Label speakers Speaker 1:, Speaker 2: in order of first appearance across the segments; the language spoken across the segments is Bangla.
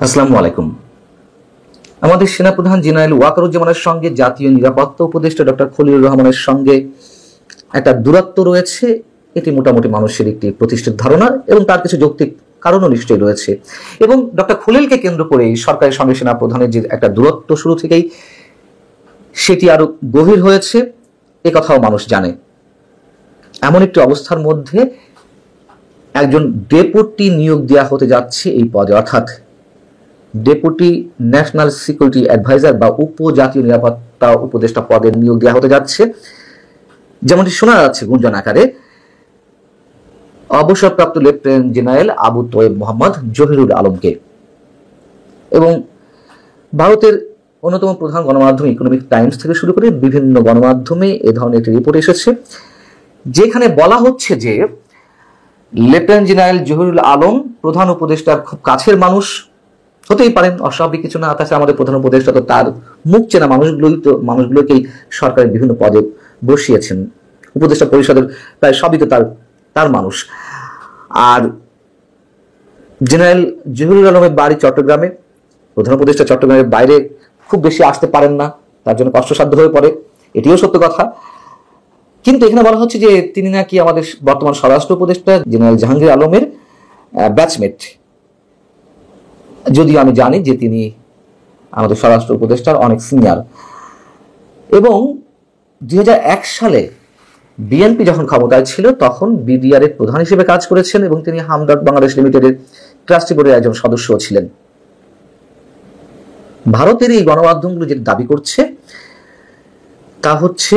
Speaker 1: আসসালামু আলাইকুম। আমাদের সেনাপ্রধান জেনারেল ওয়াকারুজ্জামানের সঙ্গে জাতীয় নিরাপত্তা উপদেষ্টা ডক্টর খলিলুর রহমানের সঙ্গে একটা দূরত্ব রয়েছে, এটি মোটামুটি মানুষের একটি প্রতিষ্ঠিত ধারণা এবং তার কিছু যৌক্তিক কারণও নিশ্চয়ই রয়েছে। এবং ডক্টর খলিলকে কেন্দ্র করে সরকারের সঙ্গে সেনাপ্রধানের যে একটা দূরত্ব শুরু থেকেই সেটি আরো গভীর হয়েছে, এ কথাও মানুষ জানে। এমন একটি অবস্থার মধ্যে একজন ডেপুটি নিয়োগ দেওয়া হতে যাচ্ছে এই পদে, অর্থাৎ ডেপুটি ন্যাশনাল সিকিউরিটি অ্যাডভাইজার বা উপজাতীয় নিরাপত্তা উপদেষ্টা পদে নিয়োগ দেওয়া হতে যাচ্ছে। যেমনটি শোনা যাচ্ছে গুঞ্জন আকারে, অবসরপ্রাপ্ত লেফটেন্যান্ট জেনারেল আবু তোয়েব মোহাম্মদ জহিরুল আলমকে। এবং ভারতের অন্যতম প্রধান গণমাধ্যম ইকোনমিক টাইমস থেকে শুরু করে বিভিন্ন গণমাধ্যমে এ ধরনের একটি রিপোর্ট এসেছে, যেখানে বলা হচ্ছে যে লেফটেন্যান্ট জেনারেল জহিরুল আলম প্রধান উপদেষ্টার খুব কাছের মানুষ হতেই পারেন, অস্বাভাবিক কিছু না। তাছাড়া আমাদের প্রধান উপদেষ্টা তো তার মুখ চেনা মানুষগুলোকেই সরকারের বিভিন্ন পদে বসিয়েছেন, উপদেষ্টা পরিষদের প্রায় সবই তো তার মানুষ। আর জেনারেল জহিরুল আলমের বাড়ি চট্টগ্রামে, প্রধান উপদেষ্টা চট্টগ্রামের বাইরে খুব বেশি আসতে পারেন না, তার জন্য কষ্টসাধ্য হয়ে পড়ে, এটিও সত্য কথা। কিন্তু এখানে বলা হচ্ছে যে তিনি নাকি আমাদের বর্তমান স্বরাষ্ট্র উপদেষ্টা জেনারেল জাহাঙ্গীর আলমের ব্যাচমেট, যদিও আমি জানি যে তিনি আমাদের স্বরাষ্ট্র উপদেষ্টার অনেক সিনিয়র। এবং 2001 সালে বিএনপি যখন ক্ষমতায় ছিল তখন বিডিআর এর প্রধান হিসেবে কাজ করেছেন এবং তিনি হামদর্দ বাংলাদেশ লিমিটেডের ট্রাস্টি বোর্ডের একজন সদস্য ছিলেন। ভারতের এই গণমাধ্যমগুলো যেটা দাবি করছে তা হচ্ছে,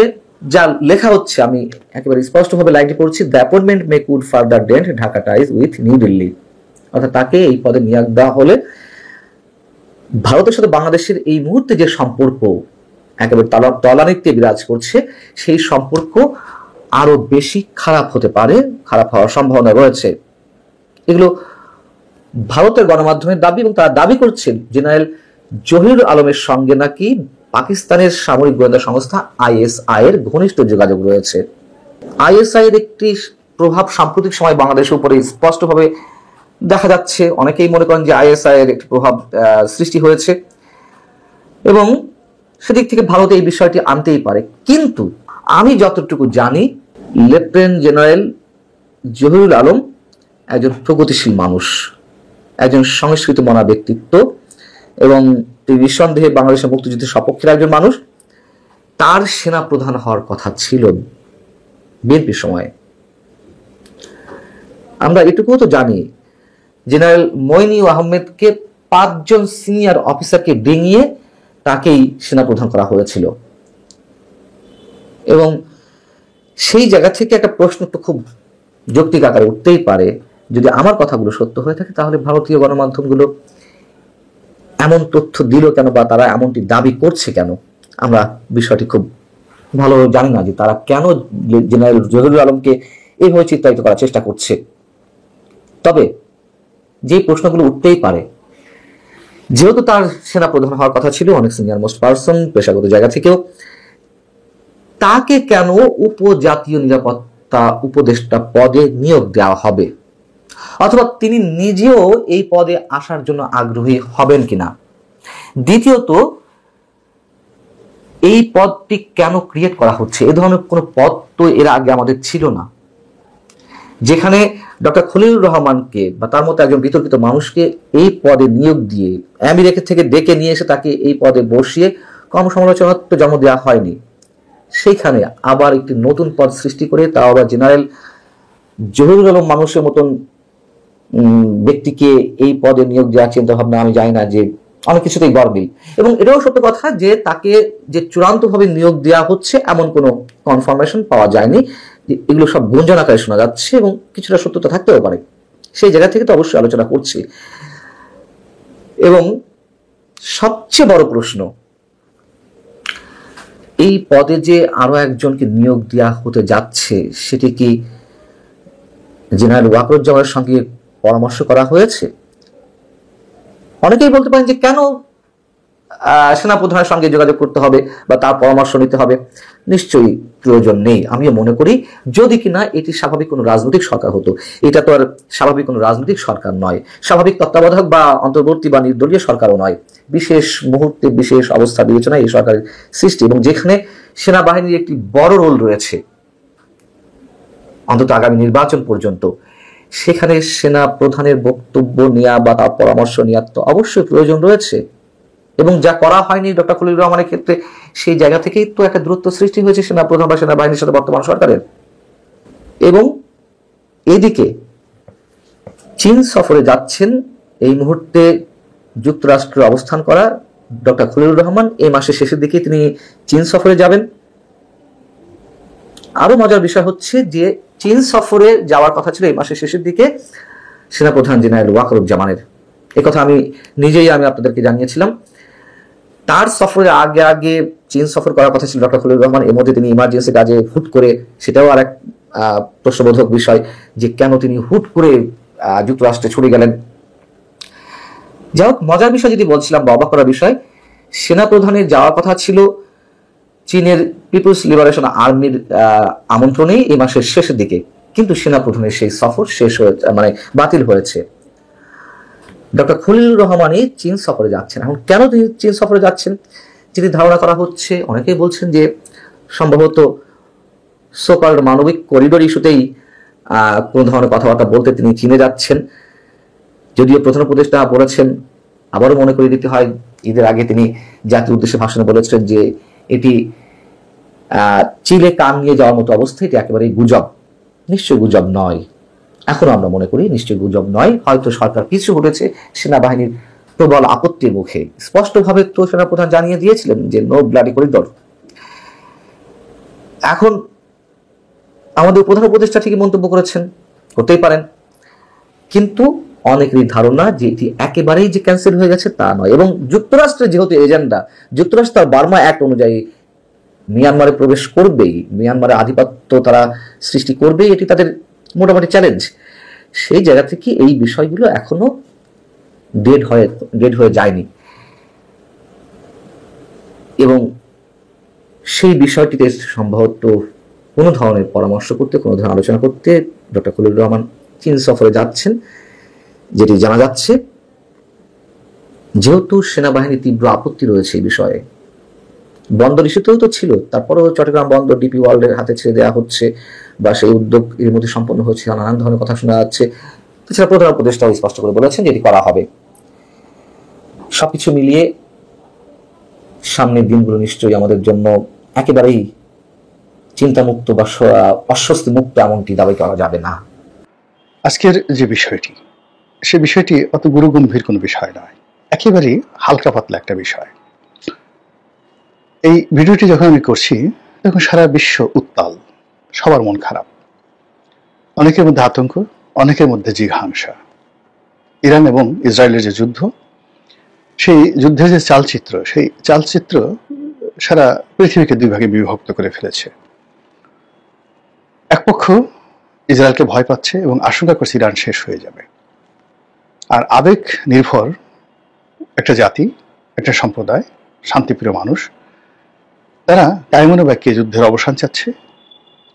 Speaker 1: যা লেখা হচ্ছে, আমি একেবারে স্পষ্টভাবে লাইনটি পড়ছি, the appointment may could further dent Dhaka ties with New Delhi. অর্থাৎ তাকে এই পদে নিয়োগ দেওয়া হলে ভারতের সাথে বাংলাদেশের এই মুহূর্তে যে সম্পর্ক একেবারে তলানিতে বিরাজ করছে, সেই সম্পর্ক আরো বেশি খারাপ হতে পারে, খারাপ হওয়ার সম্ভাবনা রয়েছে। এগুলো ভারতের গণমাধ্যমের দাবি এবং তারা দাবি করছেন জেনারেল জহিরুল আলমের সঙ্গে নাকি পাকিস্তানের সামরিক গোয়েন্দা সংস্থা আইএসআই এর ঘনিষ্ঠ যোগাযোগ রয়েছে। আইএসআই এর একটি প্রভাব সাম্প্রতিক সময় বাংলাদেশের উপরে স্পষ্টভাবে দেখা যাচ্ছে। অনেকেই মনে করেন যে আইএসআই এর একটি প্রভাব সৃষ্টি হয়েছে এবং সেদিক থেকে ভারত এই বিষয়টি আনতেই পারে। কিন্তু আমি যতটুকু জানি, লেফটেন্যান্ট জেনারেল জহিরুল আলম একজন প্রগতিশীল মানুষ, একজন সংস্কৃতি মনা ব্যক্তিত্ব এবং তিনি নিঃসন্দেহে বাংলাদেশের মুক্তিযুদ্ধের সপক্ষের একজন মানুষ। তার সেনা প্রধান হওয়ার কথা ছিল বিএনপির সময়ে। আমরা এটুকুও তো জানি, জেনারেল মইনি আহমেদকে 5 জন সিনিয়র অফিসারকে ডিঙিয়ে তাকেই সেনাপ্রধান করা হয়েছিল। এবং সেই জায়গা থেকে একটা প্রশ্ন তো খুব যৌক্তিক আকারে উঠতেই পারে, যদি আমার কথাগুলো সত্য হয়ে থাকে তাহলে ভারতীয় গণমাধ্যমগুলো এমন তথ্য দিল কেন, বা তারা এমনটি দাবি করছে কেন? আমরা বিষয়টি খুব ভালো জানি না যে তারা কেন জেনারেল জহিরুল আলমকে এইভাবে চিত্রায়িত করার চেষ্টা করছে। তবে যে প্রশ্নগুলো উঠতেই পারে, যেহেতু তার সেনা প্রধান হওয়ার কথা ছিল, অনেক সিনিয়র মোস্ট পার্সন পেশাগত জায়গা থেকেও, তাকে কেন উপজাতীয় নিরাপত্তা উপদেষ্টা পদে নিয়োগ দেওয়া হবে? অথবা তিনি নিজেও এই পদে আসার জন্য আগ্রহী হবেন কিনা? দ্বিতীয়ত, এই পদটি কেন ক্রিয়েট করা হচ্ছে? এ ধরনের কোনো পদ তো এর আগে আমাদের ছিল না, যেখানে ডক্টর খলিলুর রহমানকে বা তার মতো একজন বিতর্কিত মানুষকে এই পদে নিয়োগ দিয়ে আমেরিকা থেকে ডেকে নিয়ে এসে তাকে এই পদে বসিয়ে কর্মসমালোচনার তো জন্ম দেওয়া হয়নি। সেইখানে আবার একটি নতুন পদ সৃষ্টি করে, তাও আবার জেনারেল জহিরুল আলম মানুষের মতন ব্যক্তিকে এই পদে নিয়োগ দেওয়ার চিন্তা ভাবনা আমি জানি না যে অনেক কিছুতেই গরমিল। এবং এটাও সত্য কথা যে তাকে যে চূড়ান্তভাবে নিয়োগ দেওয়া হচ্ছে এমন কোনো কনফার্মেশন পাওয়া যায়নি। এগুলো সব গুঞ্জন আকারে শোনা যাচ্ছে এবং কিছুটা সত্যতা থাকতেও পারে, সেই জায়গা থেকে তো অবশ্যই আলোচনা করছি। এবং সবচেয়ে বড় প্রশ্ন, এই পদে যে আরো একজনকে নিয়োগ দেওয়া হতে যাচ্ছে, সেটি কি জেনারেল ওয়াকারুজ্জামানের সঙ্গে পরামর্শ করা হয়েছে? অনেকেই বলতে পারেন যে কেন সেনাপ্রধানের সঙ্গে যোগাযোগ করতে হবে বা তার পরামর্শ নিতে হবে, নিশ্চয়ই প্রয়োজন নেই। আমিও মনে করি যদি কিনা এটি স্বাভাবিক কোনো রাজনৈতিক সরকার হতো। এটা তো আর স্বাভাবিক কোনো রাজনৈতিক সরকার নয়, স্বাভাবিক তত্ত্বাবধায়ক বা অন্তর্বর্তী বা নির্দলীয় সরকারও নয়। বিশেষ মুহূর্তে বিশেষ অবস্থা বিবেচনায় এই সরকারের সৃষ্টি, এবং যেখানে সেনাবাহিনীর একটি বড় রোল রয়েছে অন্তত আগামী নির্বাচন পর্যন্ত, সেখানে সেনা প্রধানের বক্তব্য নেওয়া বা তার পরামর্শ নেওয়ার তো অবশ্যই প্রয়োজন রয়েছে। এবং যা করা হয়নি ডক্টর খলিলুর রহমানের ক্ষেত্রে, সেই জায়গা থেকেই তো একটা দূরত্ব সৃষ্টি হয়েছে সেনাপ্রধান বা সেনাবাহিনীর সাথে বর্তমান সরকারের। এবং এদিকে চীন সফরে যাচ্ছেন এই মুহূর্তে যুক্তরাষ্ট্রে অবস্থান করা ডক্টর খলিলুর রহমান। এই মাসের শেষের দিকে তিনি চীন সফরে যাবেন। আরো মজার বিষয় হচ্ছে যে চীন সফরে যাওয়ার কথা ছিল এই মাসের শেষের দিকে সেনাপ্রধান জেনারেল ওয়াকারুজ্জামানের। একথা আমি নিজেই আপনাদেরকে জানিয়েছিলাম। তার সফরের আগে আগে চীন সফর করার কথা ছিল ডক্টর খলিলুর রহমান। এর মধ্যে তিনি ইমার্জেন্সি কাজে হুট করে, সেটাও আর এক প্রশ্নবোধক বিষয় যে কেন তিনি হুট করে যুক্তরাষ্ট্রে ছুটে গেলেন। যাই হোক, মজার বিষয় যদি বলছিলাম বা অবাক করার বিষয়, সেনাপ্রধানের যাওয়ার কথা ছিল চীনের পিপলস লিবারেশন আর্মির আমন্ত্রণেই এই মাসের শেষের দিকে, কিন্তু সেনাপ্রধানের সেই সফর শেষ হয়ে বাতিল হয়েছে। ডক্টর খলিলুর রহমানই চীন সফরে যাচ্ছেন। এখন কেন তিনি চীন সফরে যাচ্ছেন যেটি ধারণা করা হচ্ছে, অনেকেই বলছেন যে সম্ভবত সোকল্ড মানবিক করিডোর ইস্যুতেই কোন ধরনের কথাবার্তা বলতে তিনি চীনে যাচ্ছেন। যদিও প্রধান উপদেষ্টা বলেছেন, আবারও মনে করে দিতে হয়, ঈদের আগে তিনি জাতির উদ্দেশ্যে ভাষণে বলেছেন যে এটি চীনে কান নিয়ে যাওয়ার মতো অবস্থা, এটি একেবারেই গুজব। নিশ্চয়ই গুজব নয়, এখনো আমরা মনে করি নিশ্চয়ই গুজব নয়। হয়তো সরকার কিছু ঘটেছে সেনাবাহিনীর প্রবল আপত্তির মুখে। স্পষ্টভাবে তো সেনাপ্রধান জানিয়ে দিয়েছিলেন যে নো ব্লাডি করিডোর। এখন আমাদের প্রধান উপদেষ্টা ঠিকই মন্তব্য করেছেন, করতেই পারেন, কিন্তু অনেকেরই ধারণা যে এটি একেবারেই যে ক্যান্সেল হয়ে গেছে তা নয়। এবং যুক্তরাষ্ট্রের যেহেতু এজেন্ডা, যুক্তরাষ্ট্র তার বার্মা অ্যাক্ট অনুযায়ী মিয়ানমারে প্রবেশ করবেই, মিয়ানমারে আধিপত্য তারা সৃষ্টি করবেই, এটি তাদের মোটামুটি চ্যালেঞ্জ। সেই জায়গা থেকে এই বিষয়গুলো এখনো ডেড হয়ে যায়নি, এবং সেই বিষয়টিতে সম্ভবত কোনো ধরনের পরামর্শ করতে, কোনো ধরনের আলোচনা করতে ডক্টর খলিলুর রহমান চীন সফরে যাচ্ছেন, যেটি জানা যাচ্ছে। যেহেতু সেনাবাহিনীর তীব্র আপত্তি রয়েছে এই বিষয়ে, বন্দর ইস্যুতেও তো ছিল, তারপরেও চট্টগ্রাম বন্দর ডিপি ওয়ার্ল্ডের হাতে ছেড়ে দেওয়া হচ্ছে বা সেই উদ্যোগ এর মধ্যে সম্পন্ন হচ্ছে, নানান ধরনের কথা শোনা যাচ্ছে। এছাড়া প্রধান উপদেষ্টাও স্পষ্ট করে বলেছেন যে এটি করা হবে। সবকিছু মিলিয়ে সামনের দিনগুলো নিশ্চয়ই আমাদের জন্য একেবারেই চিন্তামুক্ত বা অস্বস্তি মুক্ত এমনটি দাবি করা যাবে না।
Speaker 2: আজকের যে বিষয়টি, সে বিষয়টি অত গুরুগম্ভীর কোনো বিষয় নয়, একেবারেই হালকা পাতলা একটা বিষয়। এই ভিডিওটি যখন আমি করছি তখন সারা বিশ্ব উত্তাল, সবার মন খারাপ, অনেকের মধ্যে আতঙ্ক, অনেকের মধ্যে জিঘাংসা। ইরান এবং ইসরায়েলের যে যুদ্ধ, সেই যুদ্ধের যে চালচিত্র, সেই চালচিত্র সারা পৃথিবীকে দুই ভাগে বিভক্ত করে ফেলেছে। এক পক্ষ ইসরায়েলকে ভয় পাচ্ছে এবং আশঙ্কা করছে ইরান শেষ হয়ে যাবে, আর আবেগ নির্ভর একটা জাতি, একটা সম্প্রদায়, শান্তিপ্রিয় মানুষ, তারা কায়মনো বাক্যে যুদ্ধের অবসান চাচ্ছে।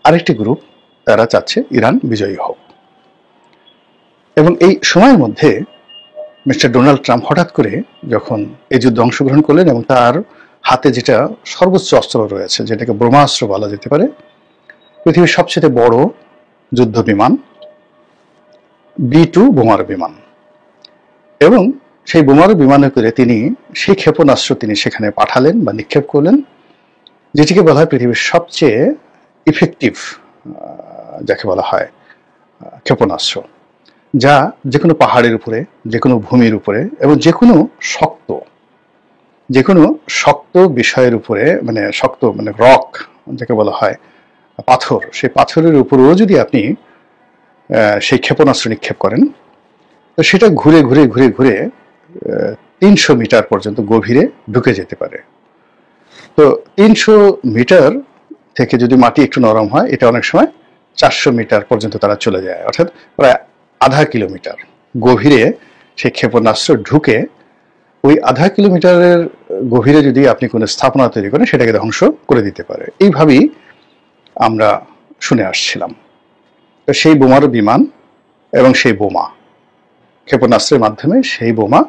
Speaker 2: আরেকটি গ্রুপ, তারা চাচ্ছে ইরান বিজয়ী হোক। এবং এই সময়ের মধ্যে মিস্টার ডোনাল্ড ট্রাম্প হঠাৎ করে যখন এই যুদ্ধে অংশগ্রহণ করলেন, এবং তার হাতে যেটা সর্বোচ্চ অস্ত্র রয়েছে, যেটাকে ব্রহ্মাস্ত্র বলা যেতে পারে, পৃথিবীর সবচেয়ে বড় যুদ্ধ বিমান B-2 বোমারু বিমান, এবং সেই বোমারু বিমানে করে তিনি সেই ক্ষেপণাস্ত্র তিনি সেখানে পাঠালেন বা নিক্ষেপ করলেন, যেটিকে বলা হয় পৃথিবীর সবচেয়ে ইফেক্টিভ, যাকে বলা হয় ক্ষেপণাস্ত্র, যা যে কোনো পাহাড়ের উপরে, যে কোনো ভূমির উপরে এবং যে কোনো শক্ত বিষয়ের উপরে, মানে শক্ত মানে রক যাকে বলা হয়, পাথর, সেই পাথরের উপরেও যদি আপনি সেই ক্ষেপণাস্ত্র নিক্ষেপ করেন, তো সেটা ঘুরে ঘুরে ঘুরে ঘুরে 300 মিটার পর্যন্ত গভীরে ঢুকে যেতে পারে। তো 300 মিটার থেকে যদি মাটি একটু নরম হয়, এটা অনেক সময় 400 মিটার পর্যন্ত তারা চলে যায়, অর্থাৎ প্রায় আধা কিলোমিটার গভীরে সেই ক্ষেপণাস্ত্র ঢুকে ওই আধা কিলোমিটারের গভীরে যদি আপনি কোনো স্থাপনা তৈরি করেন সেটাকে ধ্বংস করে দিতে পারে। এইভাবেই আমরা শুনে আসছিলাম। তো সেই বোমারও বিমান এবং সেই বোমা ক্ষেপণাস্ত্রের মাধ্যমে সেই বোমা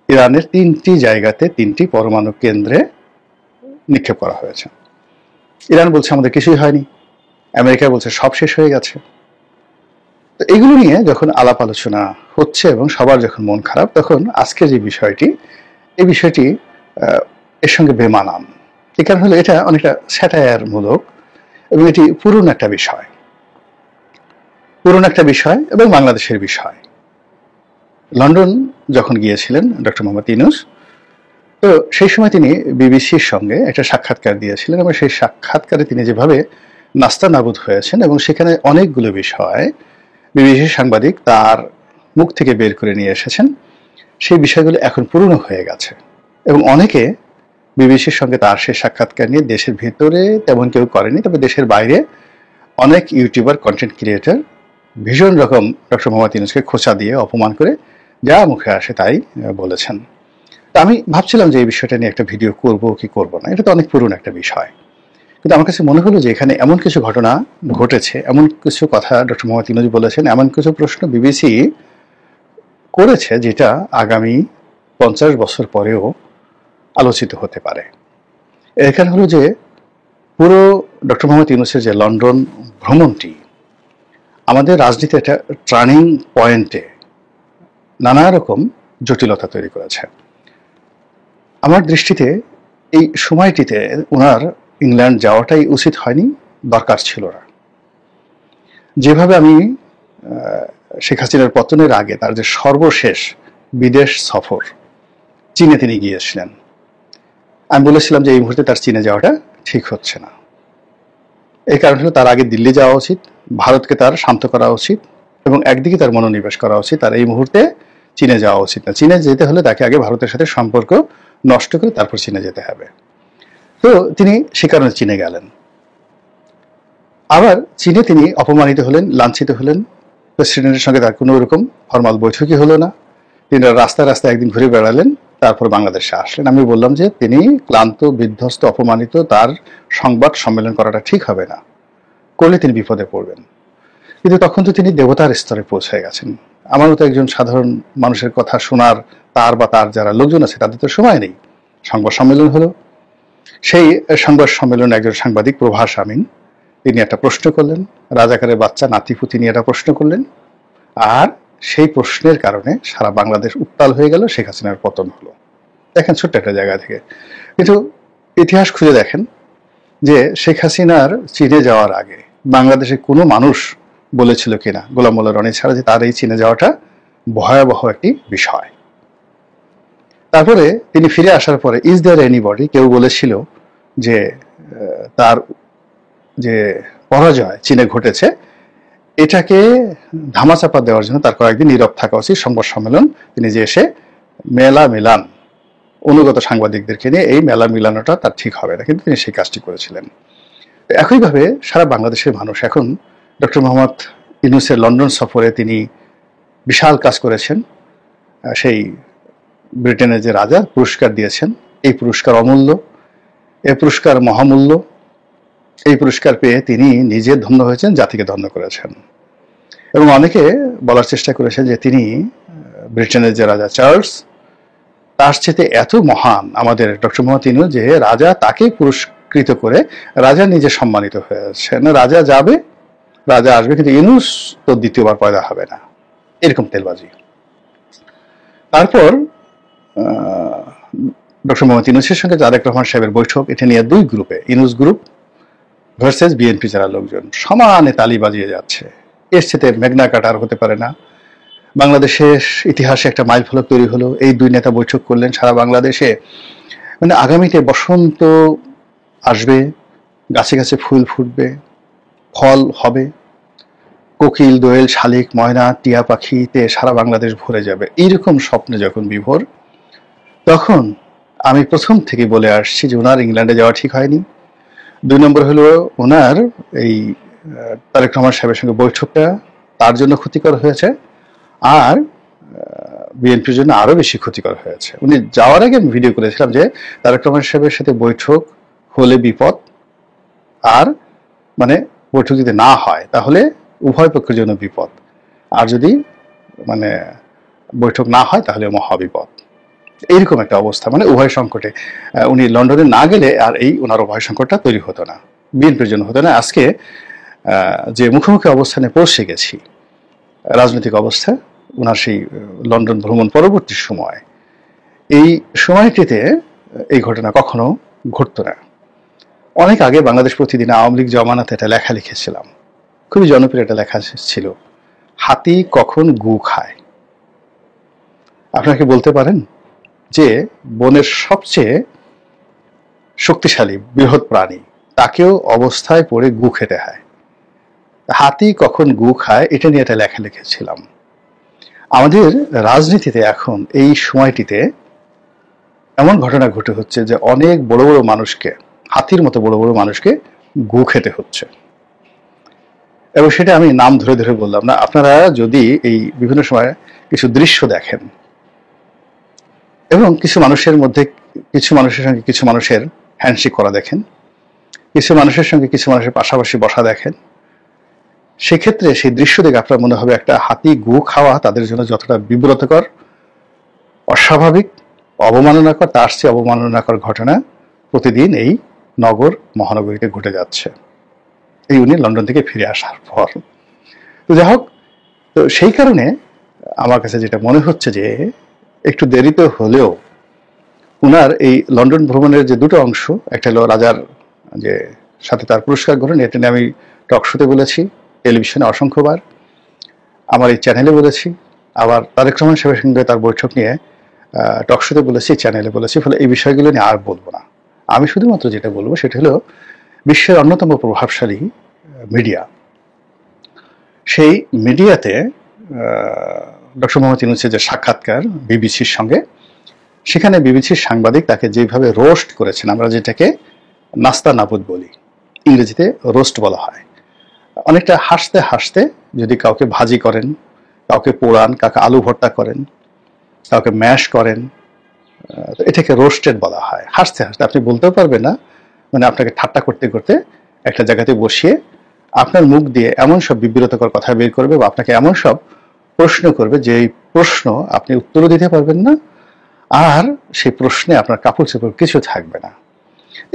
Speaker 2: ইরানের 3টি জায়গাতে 3টি পরমাণু কেন্দ্রে নিক্ষেপ করা হয়েছে। ইরান বলছে আমাদের কিছুই হয়নি, আমেরিকা বলছে সব শেষ হয়ে গেছে। তো এগুলো নিয়ে যখন আলাপ আলোচনা হচ্ছে এবং সবার যখন মন খারাপ, তখন আজকে যে বিষয়টি, এই বিষয়টি এর সঙ্গে বেমানান। এই কারণ হলো এটা অনেকটা স্যাটায়ার মূলক এবং এটি পুরনো একটা বিষয় এবং বাংলাদেশের বিষয়। লন্ডন যখন গিয়েছিলেন ডক্টর মোহাম্মদ ইউনূস, তো সেই সময় তিনি বিবিসির সঙ্গে একটা সাক্ষাৎকার দিয়েছিলেন এবং সেই সাক্ষাৎকারে তিনি যেভাবে নাস্তানাবুদ হয়েছেন এবং সেখানে অনেকগুলো বিষয় বিবিসির সাংবাদিক তার মুখ থেকে বের করে নিয়ে এসেছেন, সেই বিষয়গুলো এখন পুরনো হয়ে গেছে এবং অনেকে বিবিসির সঙ্গে তার সেই সাক্ষাৎকার নিয়ে দেশের ভেতরে তেমন কেউ করেনি, তবে দেশের বাইরে অনেক ইউটিউবার, কন্টেন্ট ক্রিয়েটর ভীষণ রকম ডক্টর মোহাম্মদ ইউনূসকে খোঁচা দিয়ে অপমান করে যা মুখে আসে তাই বলেছেন। তা আমি ভাবছিলাম যে এই বিষয়টা নিয়ে একটা ভিডিও করব কি করব না, এটা তো অনেক পুরনো একটা বিষয়, কিন্তু আমার কাছে মনে হলো যে এখানে এমন কিছু ঘটনা ঘটেছে, এমন কিছু কথা ডক্টর মোহাম্মদ ইউনূস বলেছেন, এমন কিছু প্রশ্ন বিবিসি করেছে যেটা আগামী 50 বছর পরেও আলোচিত হতে পারে। এর কারণ হলো যে পুরো ডক্টর মোহাম্মদ ইউনূসের যে লন্ডন ভ্রমণটি আমাদের রাজনীতির একটা টার্নিং পয়েন্টে নানা রকম জটিলতা তৈরি করেছে। আমার দৃষ্টিতে এই সময়টিতে ওনার ইংল্যান্ড যাওয়াটাই উচিত হয়নি, দরকার ছিল না। যেভাবে আমি শেখ হাসিনার পতনের আগে তার যে সর্বশেষ বিদেশ সফর, চীনে তিনি গিয়েছিলেন, আমি বলেছিলাম যে এই মুহূর্তে তার চীনে যাওয়াটা ঠিক হচ্ছে না। এই কারণ হলো তার আগে দিল্লি যাওয়া উচিত, ভারতকে তার শান্ত করা উচিত এবং একদিকে তার মনোনিবেশ করা উচিত। তার এই মুহূর্তে চীনে যাওয়া উচিত না। চীনে যেতে হলে তাকে আগে ভারতের সাথে সম্পর্ক নষ্ট করে তারপর চীনে যেতে হবে। তো তিনি সে কারণে চীনে গেলেন। আবার চীনে তিনি অপমানিত হলেন, লাঞ্ছিত হলেন। প্রেসিডেন্টের সঙ্গে তার কোনো রকম ফরমাল বৈঠকই হলো না। তিনি রাস্তায় রাস্তায় একদিন ঘুরে বেড়ালেন, তারপর বাংলাদেশে আসলেন। আমি বললাম যে তিনি ক্লান্ত, বিধ্বস্ত, অপমানিত, তার সংবাদ সম্মেলন করাটা ঠিক হবে না, করলে তিনি বিপদে পড়বেন। কিন্তু তখন তো তিনি দেবতার স্তরে পৌঁছে গেছেন। আমার মতো একজন সাধারণ মানুষের কথা শোনার তার যারা লোকজন আছে তাদের তো সময় নেই। সংবাদ সম্মেলন হলো, সেই সংবাদ সম্মেলনে একজন সাংবাদিক প্রভাস আমিন তিনি একটা প্রশ্ন করলেন, রাজাকারের বাচ্চা নাতিপুতি নিয়ে একটা প্রশ্ন করলেন, আর সেই প্রশ্নের কারণে সারা বাংলাদেশ উত্তাল হয়ে গেল, শেখ হাসিনার পতন হলো। দেখেন ছোট্ট একটা জায়গা থেকে, কিন্তু ইতিহাস খুঁজে দেখেন যে শেখ হাসিনার চীনে যাওয়ার আগে বাংলাদেশে কোনো মানুষ বলেছিল কিনা, গোলাম মোল্লা রনি ছাড়া, যে তার এই চীনে যাওয়াটা ভয়াবহ একটি বিষয়। তারপরে তিনি ফিরে আসার পরে ইজ দেয়ার এনিবডি, কেউ বলেছিল যে তার যে পরাজয় চীনে ঘটেছে এটাকে ধামাচাপা দেওয়ার জন্য তার কয়েকদিন নীরব থাকা উচিত, সংবাদ সম্মেলন তিনি যে এসে মেলা মিলান অনুগত সাংবাদিকদেরকে নিয়ে, এই মেলা মিলানোটা তার ঠিক হবে না, কিন্তু তিনি সেই কাজটি করেছিলেন। একইভাবে সারা বাংলাদেশের মানুষ এখন ডক্টর মোহাম্মদ ইউনূসের লন্ডন সফরে তিনি বিশাল কাজ করেছেন। সেই ব্রিটেনের যে রাজা পুরস্কার দিয়েছেন, এই পুরস্কার অমূল্য, এই পুরস্কার মহামূল্য। এই পুরস্কার পেয়ে তিনি নিজে ধন্য হয়েছেন, জাতিকে ধন্য করেছেন। এবং অনেকে বলার চেষ্টা করেছেন যে তিনি ব্রিটেনের যে রাজা চার্লস, তার চেয়ে এত মহান আমাদের ডক্টর মোহাম্মদ ইউনূস যে রাজা তাকে পুরস্কৃত করে রাজা নিজে সম্মানিত হয়েছেন। রাজা যাবে, রাজা আসবে, কিন্তু ইউনূস তো দ্বিতীয়বার পয়দা হবে না, এরকম তেলবাজি। তারপর ডক্টর মোহাম্মদ ইউনূসের সঙ্গে তারেক রহমান সাহেবের বৈঠক, এটা নিয়ে দুই গ্রুপে, ইউনূস গ্রুপ ভার্সেস বিএনপি যারা লোকজন সমানে তালি বাজিয়ে যাচ্ছে। এর সাথে মেঘনা কাটার হতে পারে না। বাংলাদেশের ইতিহাসে একটা মাইল ফলক তৈরি হলো, এই দুই নেতা বৈঠক করলেন। সারা বাংলাদেশে মানে আগামীতে বসন্ত আসবে, গাছে গাছে ফুল ফুটবে, ফল হবে, কোকিল, দোয়েল, শালিক, ময়না, টিয়া পাখিতে সারা বাংলাদেশ ভরে যাবে। এইরকম স্বপ্নে যখন বিভোর, তখন আমি প্রথম থেকে বলে আসছি যে ওনার ইংল্যান্ডে যাওয়া ঠিক হয়নি। 2 নম্বর হলো ওনার এই তারেক রহমান সাহেবের সঙ্গে বৈঠকটা তার জন্য ক্ষতিকর হয়েছে। আর বিএনপির জন্য আরো বেশি ক্ষতিকর হয়েছে। উনি যাওয়ার আগে আমি ভিডিও করেছিলাম যে তারেক রহমান সাহেবের সাথে বৈঠক হলে বিপদ, আর মানে বৈঠক যদি না হয় তাহলে উভয় পক্ষের জন্য বিপদ, আর যদি মানে বৈঠক না হয় তাহলে মহাবিপদ। এইরকম একটা অবস্থা, মানে উভয় সংকটে উনি লন্ডনে না গেলে আর এই ওনার উভয় সংকটটা তৈরি হতো না, বিএনপির জন্য হতো না। আজকে যে মুখোমুখি অবস্থানে পৌঁছে গেছি রাজনৈতিক অবস্থা, ওনার সেই লন্ডন ভ্রমণ পরবর্তী সময়, এই সময়টিতে এই ঘটনা কখনো ঘটতো না। অনেক আগে বাংলাদেশ প্রতিদিন আওয়ামী লীগ জমানাতে একটা লেখা লিখেছিলাম, খুবই জনপ্রিয় একটা লেখা ছিল, হাতি কখন গু খায়। আপনারা কি বলতে পারেন যে বনের সবচেয়ে শক্তিশালী বৃহৎ প্রাণী, তাকেও অবস্থায় পড়ে গু খেতে হয়, হাতি কখন গু খায়, এটা নিয়ে একটা লেখা লিখেছিলাম। আমাদের রাজনীতিতে এখন এই সময়টিতে এমন ঘটনা ঘটে হচ্ছে যে অনেক বড় বড় মানুষকে, হাতির মতো বড় বড় মানুষকে গু খেতে হচ্ছে। এবং সেটা আমি নাম ধরে ধরে বললাম না, আপনারা যদি এই বিভিন্ন সময় কিছু দৃশ্য দেখেন এবং কিছু মানুষের মধ্যে, কিছু মানুষের সঙ্গে কিছু মানুষের হ্যান্ডশেক করা দেখেন, কিছু মানুষের সঙ্গে কিছু মানুষের পাশাপাশি বসা দেখেন, সেক্ষেত্রে সেই দৃশ্য দেখে আপনার মনে হবে একটা হাতি গু খাওয়া তাদের জন্য যতটা বিব্রতকর, অস্বাভাবিক, অবমাননাকর, তার চেয়ে অবমাননাকর ঘটনা প্রতিদিন এই নগর মহানগরীতে ঘটে যাচ্ছে এই উনি লন্ডন থেকে ফিরে আসার পর। তো যাই হোক, তো সেই কারণে আমার কাছে যেটা মনে হচ্ছে যে একটু দেরিতে হলেও উনার এই লন্ডন ভ্রমণের যে দুটো অংশ, একটা হলো রাজার যে সাথে তার পুরস্কার গ্রহণ, এটা নিয়ে আমি টক শোতে বলেছি, টেলিভিশনে অসংখ্যবার, আমার এই চ্যানেলে বলেছি, আবার তারেক রহমান সাহেবের সঙ্গে তার বৈঠক নিয়ে টক শোতে বলেছি, চ্যানেলে বলেছি। ফলে এই বিষয়গুলো নিয়ে আর বলবো না। আমি শুধুমাত্র যেটা বলবো সেটা হলো বিশ্বের অন্যতম প্রভাবশালী মিডিয়া, সেই মিডিয়াতে ডক্টর মোহাম্মদ ইউনূসের যে সাক্ষাৎকার বিবিসির সঙ্গে, সেখানে বিবিসির সাংবাদিক তাকে যেভাবে রোস্ট করেছেন, আমরা যেটাকে নাস্তা নাবুদ বলি, ইংরেজিতে রোস্ট বলা হয়, অনেকটা হাসতে হাসতে যদি কাউকে ভাজি করেন, কাউকে পোড়ান, কাউকে আলু ভর্তা করেন, কাউকে ম্যাশ করেন, এটাকে রোস্টেড বলা হয়। হাসতে হাসতে, আপনি বলতেও পারবেন না, মানে আপনাকে ঠাট্টা করতে করতে একটা জায়গাতে বসিয়ে আপনার মুখ দিয়ে এমন সব বিব্রতকর কথা বের করবে বা আপনাকে এমন সব প্রশ্ন করবে যে প্রশ্ন আপনি উত্তরও দিতে পারবেন না, আর সেই প্রশ্নে আপনার কাপড় চোপড় কিছু থাকবে না।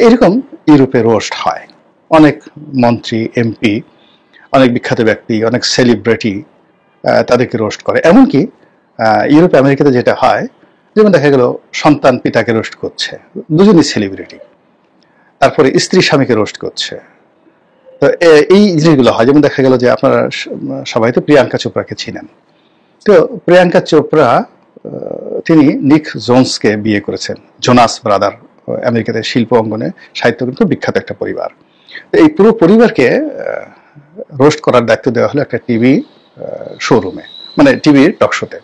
Speaker 2: এরকম ইউরোপে রোস্ট হয়, অনেক মন্ত্রী, এমপি, অনেক বিখ্যাত ব্যক্তি, অনেক সেলিব্রিটি তাদেরকে রোস্ট করে। এমনকি ইউরোপ আমেরিকাতে যেটা হয়, যেমন দেখা গেল সন্তান পিতাকে রোস্ট করছে, দুজনই সেলিব্রিটি, তারপরে স্ত্রী স্বামীকে রোস্ট করছে। তো এই জিনিসগুলো হয়। যেমন দেখা গেল যে আপনারা সবাই তো প্রিয়াঙ্কা চোপড়াকে চিনেন, তো প্রিয়াঙ্কা চোপড়া তিনি নিক জোন্সকে বিয়ে করেছেন, জোনাস ব্রাদার, আমেরিকাতে শিল্প অঙ্গনে সাহিত্য কিন্তু বিখ্যাত একটা পরিবার। এই পুরো পরিবারকে রোস্ট করার দায়িত্ব দেওয়া হলো একটা টিভি শোরুমে, মানে টিভির টক শোতে।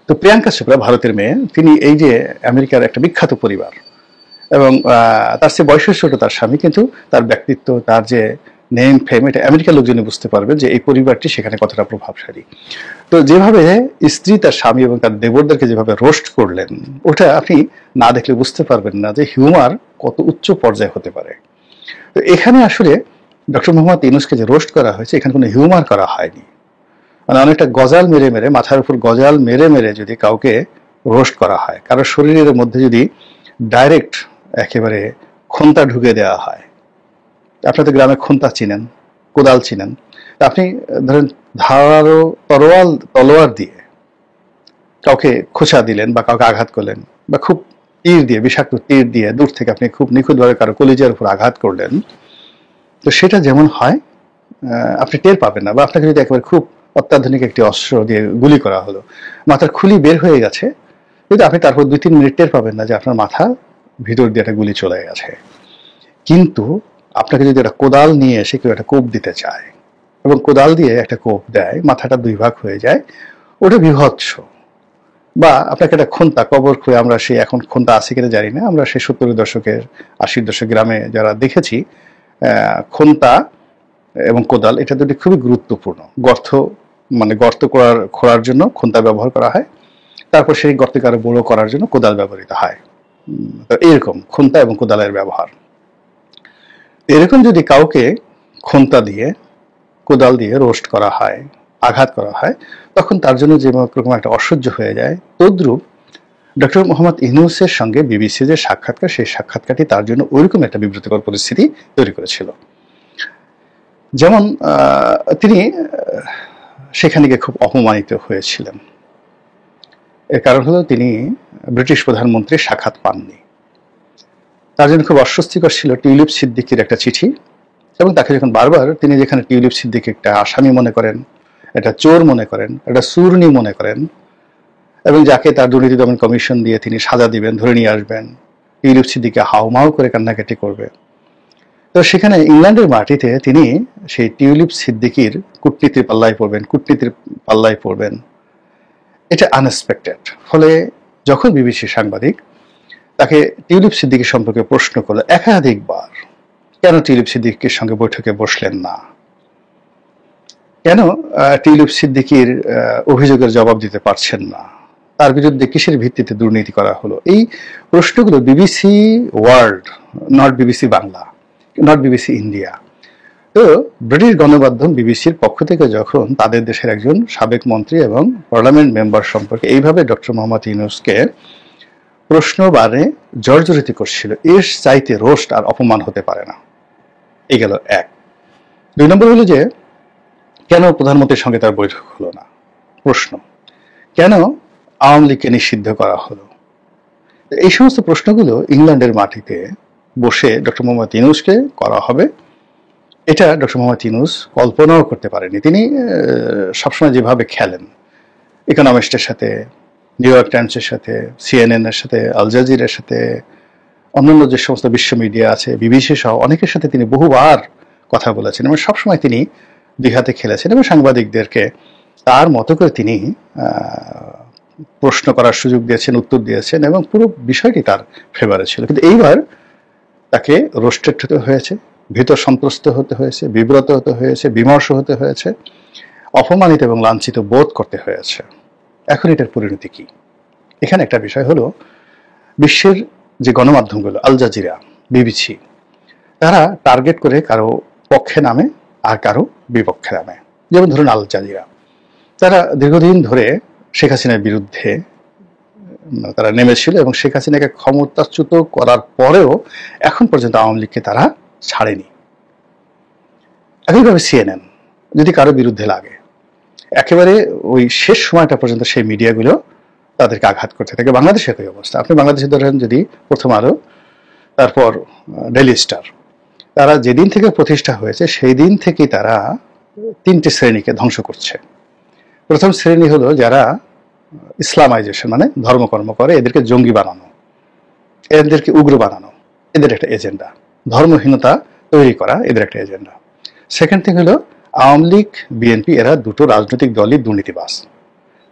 Speaker 2: তো প্রিয়াঙ্কা চোপড়া ভারতের মেয়ে, তিনি এই যে আমেরিকার একটা বিখ্যাত পরিবার, এবং তার চেয়ে বয়সের ছোট তার স্বামী, কিন্তু তার ব্যক্তিত্ব, তার যে নেম ফেম, এটা আমেরিকার লোকজনই বুঝতে পারবেন যে এই পরিবারটি সেখানে কতটা প্রভাবশালী। তো যেভাবে স্ত্রী তার স্বামী এবং তার দেবরদেরকে যেভাবে রোস্ট করলেন, ওটা আপনি না দেখলে বুঝতে পারবেন না যে হিউমার কত উচ্চ পর্যায়ে হতে পারে। তো এখানে আসলে ডক্টর মোহাম্মদ ইউনূসকে যে রোস্ট করা হয়েছে, এখানে কোনো হিউমার করা হয়নি, মানে অনেকটা গজাল মেরে মেরে, মাথার উপর গজাল মেরে মেরে যদি কাউকে রোস্ট করা হয়, কারোর শরীরের মধ্যে যদি ডাইরেক্ট একেবারে খন্তা ঢুকে দেওয়া হয়, আপনাদের গ্রামে খন্তা চিনেন, কোদাল চিনেন, আপনি ধরেন ধারালো তলোয়ার দিয়ে কাউকে খোঁচা দিলেন বা কাউকে আঘাত করলেন, বা খুব তীর দিয়ে, বিষাক্ত তীর দিয়ে দূর থেকে আপনি খুব নিখুঁতভাবে কারো কলিজার উপর আঘাত করলেন, তো সেটা যেমন হয় আপনি টের পাবেন না। বা আপনাকে যদি একেবারে খুব অত্যাধুনিক একটি অস্ত্র দিয়ে গুলি করা হলো, মাথার খুলি বের হয়ে গেছে, কিন্তু আপনি তারপর 2-3 মিনিট টের পাবেন না যে আপনার মাথা ভিতর দিয়ে একটা গুলি চলে গেছে। কিন্তু আপনাকে যদি একটা কোদাল নিয়ে এসে কেউ একটা কোপ দিতে চায় এবং কোদাল দিয়ে একটা কোপ দেয়, মাথাটা 2 ভাগ হয়ে যায়, ওটা বিভৎস। বা আপনাকে একটা খন্তা, কবর খুঁড়ে, আমরা সেই এখন খন্তা আছে কিনা জানি না, আমরা সেই 70-এর দশকের 80-এর দশক গ্রামে যারা দেখেছি, খন্তা এবং কোদাল এটা দুটি খুবই গুরুত্বপূর্ণ। গর্ত খোঁড়ার জন্য খন্তা ব্যবহার করা হয়, তারপর সেই গর্তকে আরো বড় করার জন্য কোদাল ব্যবহৃত হয়। তো এরকম খুন্তা এবং কোদালের ব্যবহার। এরকম যদি কাউকে খুন্তা দিয়ে কোদাল দিয়ে রোস্ট করা হয়, আঘাত করা হয়, তখন তার জন্য যে রকম একটা অসহ্য হয়ে যায়, তদ্রূপ ডক্টর মোহাম্মদ ইউনূসের সঙ্গে বিবিসি যে সাক্ষাৎকার, সেই সাক্ষাৎকারটি তার জন্য ওইরকম একটা বিব্রতকর পরিস্থিতি তৈরি করেছিল। যেমন তিনি সেখানে গিয়ে খুব অপমানিত হয়েছিলেন। এর কারণ হলো তিনি ব্রিটিশ প্রধানমন্ত্রীর সাক্ষাৎ পাননি। তার জন্য খুব অস্বস্তিকর ছিল টিউলিপ সিদ্দিকীর একটা চিঠি, এবং তাকে যখন বারবার তিনি যেখানে টিউলিপ সিদ্দিক একটা আসামি মনে করেন, একটা চোর মনে করেন, একটা সুরনি মনে করেন, এবং যাকে তার দুর্নীতি দমন কমিশন দিয়ে তিনি সাজা দিবেন, ধরে নিয়ে আসবেন, টিউলিপ সিদ্দিককে হাউমাউ করে কান্নাকাটি করবে। তো সেখানে ইংল্যান্ডের মাটিতে তিনি সেই টিউলিপ সিদ্দিকীর কূটনীতির পাল্লায় পড়বেন, এটা আনএক্সপেক্টেড। ফলে যখন বিবিসি সাংবাদিক তাকে টিউলিপ সিদ্দিকীর সম্পর্কে প্রশ্ন করলো একাধিকবার, কেন টিউলিপ সিদ্দিকীর সঙ্গে বৈঠকে বসলেন না, কেন টিউলিপ সিদ্দিকীর অভিযোগের জবাব দিতে পারছেন না, তার বিরুদ্ধে কিসের ভিত্তিতে দুর্নীতি করা হলো, এই প্রশ্নগুলো BBC world, not BBC Bangla, not BBC India, তো ব্রিটিশ গণমাধ্যম বিবিসির পক্ষ থেকে যখন তাদের দেশের একজন সাবেক মন্ত্রী এবং পার্লামেন্ট মেম্বার সম্পর্কে এইভাবে ডক্টর মোহাম্মদ ইউনূসকে প্রশ্নবারে জর্জরিত করছিল, এর চাইতে রোস্ট আর অপমান হতে পারে না। এই গেল এক। দুই নম্বর হলো যে কেন প্রধানমন্ত্রীর সঙ্গে তার বৈঠক হলো না, প্রশ্ন কেন আওয়ামী লীগকে নিষিদ্ধ করা হলো। এই সমস্ত প্রশ্নগুলো ইংল্যান্ডের মাটিতে বসে ডক্টর মোহাম্মদ ইউনূসকে করা হবে, এটা ডক্টর মোহাম্মদ ইউনূস কল্পনাও করতে পারেনি। তিনি সবসময় যেভাবে খেলেন, ইকোনমিস্টের সাথে, নিউ ইয়র্ক টাইমসের সাথে, সিএনএন এর সাথে, আল জাজিরার সাথে, অন্যান্য যে সমস্ত বিশ্ব মিডিয়া আছে, বিবিসি সহ অনেকের সাথে তিনি বহুবার কথা বলেছেন, এবং সবসময় তিনি দুই হাতে খেলেছেন, এবং সাংবাদিকদেরকে তার মতো করে তিনি প্রশ্ন করার সুযোগ দিয়েছেন, উত্তর দিয়েছেন, এবং পুরো বিষয়টি তার ফেভারে ছিল। কিন্তু এইবার তাকে রোস্টেড হতে হয়েছে, ভীত সন্ত্রস্ত হতে হয়েছে, বিব্রত হতে হয়েছে, বিমর্ষ হতে হয়েছে, অপমানিত এবং লাঞ্ছিত বোধ করতে হয়েছে। এখন এটার পরিণতি কি? এখানে একটা বিষয় হলো, বিশ্বের যে গণমাধ্যমগুলো, আল জাজিরা, বিবিসি, তারা টার্গেট করে কারো পক্ষে নামে আর কারো বিপক্ষে নামে। যেমন ধরুন আল জাজিরা, তারা দীর্ঘদিন ধরে শেখ হাসিনার বিরুদ্ধে তারা নেমেছিল, এবং শেখ হাসিনাকে ক্ষমতাচ্যুত করার পরেও এখন পর্যন্ত আওয়ামী লীগকে তারা ছাড়েনি। একইভাবে সিএনএন যদি কারো বিরুদ্ধে লাগে, একেবারে ওই শেষ সময়টা পর্যন্ত সেই মিডিয়াগুলো তাদেরকে আঘাত করতে থাকে। বাংলাদেশে একই অবস্থা। আপনি বাংলাদেশে ধরেন যদি প্রথম আলো, তারপর ডেইলি স্টার, তারা যেদিন থেকে প্রতিষ্ঠা হয়েছে সেই দিন থেকেই তারা তিনটি শ্রেণীকে ধ্বংস করছে। প্রথম শ্রেণী হলো যারা ইসলামাইজেশন মানে ধর্মকর্ম করে, এদেরকে জঙ্গি বানানো, এদেরকে উগ্র বানানো, এদের একটা এজেন্ডা। ধর্মহীনতা তৈরি করা এদের একটা এজেন্ডা। সেকেন্ড থিং হলো আওয়ামী লীগ, বিএনপি, এরা দুটো রাজনৈতিক দলই দুর্নীতিবাজ।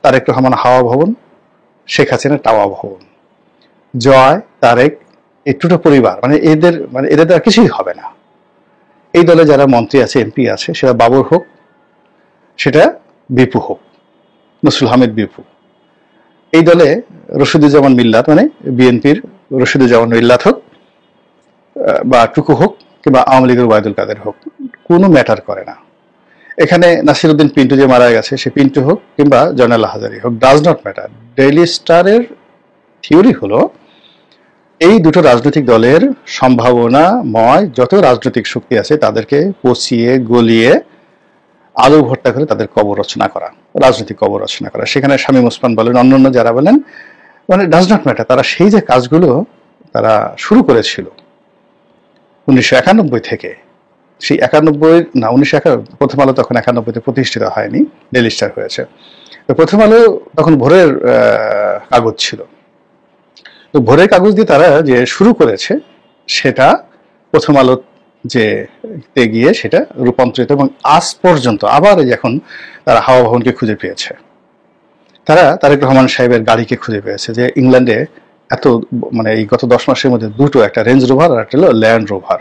Speaker 2: তারেক রহমান হাওয়া ভবন, শেখ হাসিনা টাওয়া ভবন, জয়, তারেক, এই দুটো পরিবার, এদের দ্বারা কিছুই হবে না। এই দলে যারা মন্ত্রী আছে, এমপি আছে, সেটা বাবর হোক, সেটা বিপু হোক, নসরুল হামিদ বিপু, এই দলে রশিদুজ্জামান মিল্লাত মানে বিএনপির রশিদুজ্জামান মিল্লাত হোক, বা টুকু হোক, কিংবা আওয়ামী লীগের ওবায়দুল কাদের হোক, কোনো ম্যাটার করে না। এখানে নাসিরউদ্দিন পিন্টু যে মারা গেছে, সে পিন্টু হোক কিংবা জয়নাল হাজারী হোক, ডাজ নট ম্যাটার। ডেইলি স্টারের থিওরি হলো এই দুটো রাজনৈতিক দলের সম্ভাবনাময় যত রাজনৈতিক শক্তি আছে তাদেরকে পচিয়ে গলিয়ে আলু ভর্তা করে তাদের কবর রচনা করা, রাজনৈতিক কবর রচনা করা। সেখানে শামীম ওসমান বলেন, অন্যান্য যারা বলেন, ডাজ নট ম্যাটার। তারা সেই যে কাজগুলো তারা শুরু করেছিল 1991 থেকে, সেই 1991 প্রথম আলো তখন 91-তে প্রতিষ্ঠিত হয়নি, ডেইলি স্টার হয়েছে। তো প্রথম আলো তখন ভোরের কাগজ ছিল। তো ভোরের কাগজ দিয়ে তারা যে শুরু করেছে সেটা প্রথম আলো যে গিয়ে সেটা রূপান্তরিত, এবং আজ পর্যন্ত আবার এখন তারা হাওয়া ভবনকে খুঁজে পেয়েছে। তারা তারেক রহমান সাহেবের গাড়িকে খুঁজে পেয়েছে, যে ইংল্যান্ডে এত এই গত 10 মাসের মধ্যে দুটো, একটা রেঞ্জ রোভার আর একটা হলো ল্যান্ড রোভার,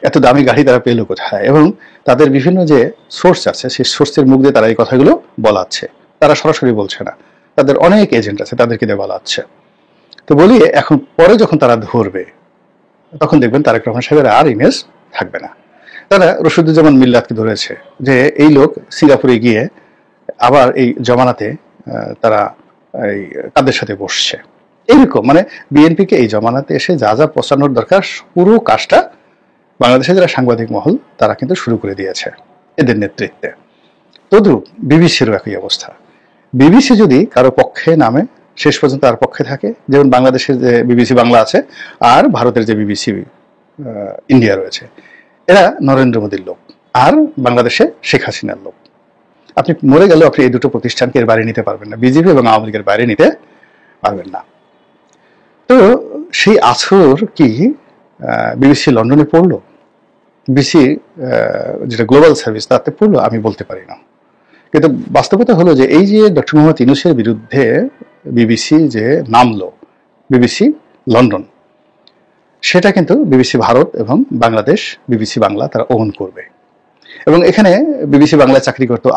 Speaker 2: এত দামি গাড়ি তারা পেল কোথায়। এবং তাদের বিভিন্ন যে সোর্স আছে সেই সোর্সের মুখ দিয়ে তারা এই কথাগুলো বলাচ্ছে, তারা সরাসরি বলছে না। তাদের অনেক এজেন্ট আছে, তাদেরকে দিয়ে বলা হচ্ছে। তো বলি এখন পরে যখন তারা ধরবে তখন দেখবেন তারেক রহমান সাহেবের আর ইমেজ থাকবে না। তারা রশিদুজ্জামান মিল্লাতকে ধরেছে যে এই লোক সিঙ্গাপুরে গিয়ে আবার এই জমানাতে তারা এই কাদের সাথে বসছে, এইরকম মানে বিএনপিকে এই জমানাতে এসে যা যা পচানোর দরকার পুরো কাজটা বাংলাদেশে যারা সাংবাদিক মহল তারা কিন্তু শুরু করে দিয়েছে এদের নেতৃত্বে। তদ্রুপ বিবিসিরও একই অবস্থা। বিবিসি যদি কারো পক্ষে নামে শেষ পর্যন্ত তার পক্ষে থাকে, যেমন বাংলাদেশের যে বিবিসি বাংলা আছে আর ভারতের যে বিবিসি ইন্ডিয়া রয়েছে, এরা নরেন্দ্র মোদীর লোক আর বাংলাদেশে শেখ হাসিনার লোক। আপনি মরে গেলেও আপনি এই দুটো প্রতিষ্ঠানকে এর বাইরে নিতে পারবেন না, বিজেপি এবং আওয়ামী লীগের বাইরে নিতে পারবেন না। তো সেই আছর কি বিবিসি লন্ডনে পড়লো, বিবিসি যেটা গ্লোবাল সার্ভিস তাতে পড়লো, আমি বলতে পারি না। কিন্তু বাস্তবতা হলো যে এই যে ডক্টর মোহাম্মদ ইউনূসের বিরুদ্ধে বিবিসি যে নামলো, বিবিসি লন্ডন, সেটা কিন্তু বিবিসি ভারত এবং বাংলাদেশ বিবিসি বাংলা তারা ওন করবে। এবং এখানে বিবিসি বাংলায় চাকরি করতো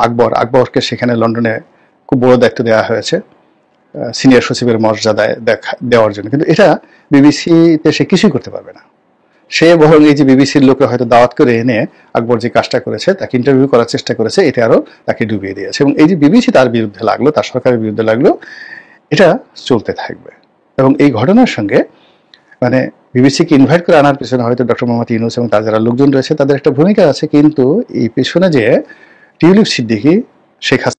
Speaker 2: আকবরকে সেখানে লন্ডনে খুব বড় দায়িত্ব দেওয়া হয়েছে সিনিয়র সচিবের মর্যাদায় দেওয়ার জন্য। কিন্তু এটা বিবিসিতে সে কিছুই করতে পারবে না। সে বরং এই যে বিবিসির লোকরা হয়তো দাওয়াত করে এনে আকবর যে কাজটা করেছে তাকে ইন্টারভিউ করার চেষ্টা করেছে, এতে আরো তাকে ডুবিয়ে দিয়েছে। এবং এই যে বিবিসি তার বিরুদ্ধে লাগলো, তার সরকারের বিরুদ্ধে লাগলো, এটা চলতে থাকবে। এবং এই ঘটনার সঙ্গে মানে বিবিসিকে ইনভাইট করে আনার পিছনে হয়তো ডক্টর মোহাম্মদ ইউনূস এবং তার যারা লোকজন রয়েছে তাদের একটা ভূমিকা আছে, কিন্তু এই পিছনে যে টিউলিপ সিদ্দিকী, শেখ হাসিনা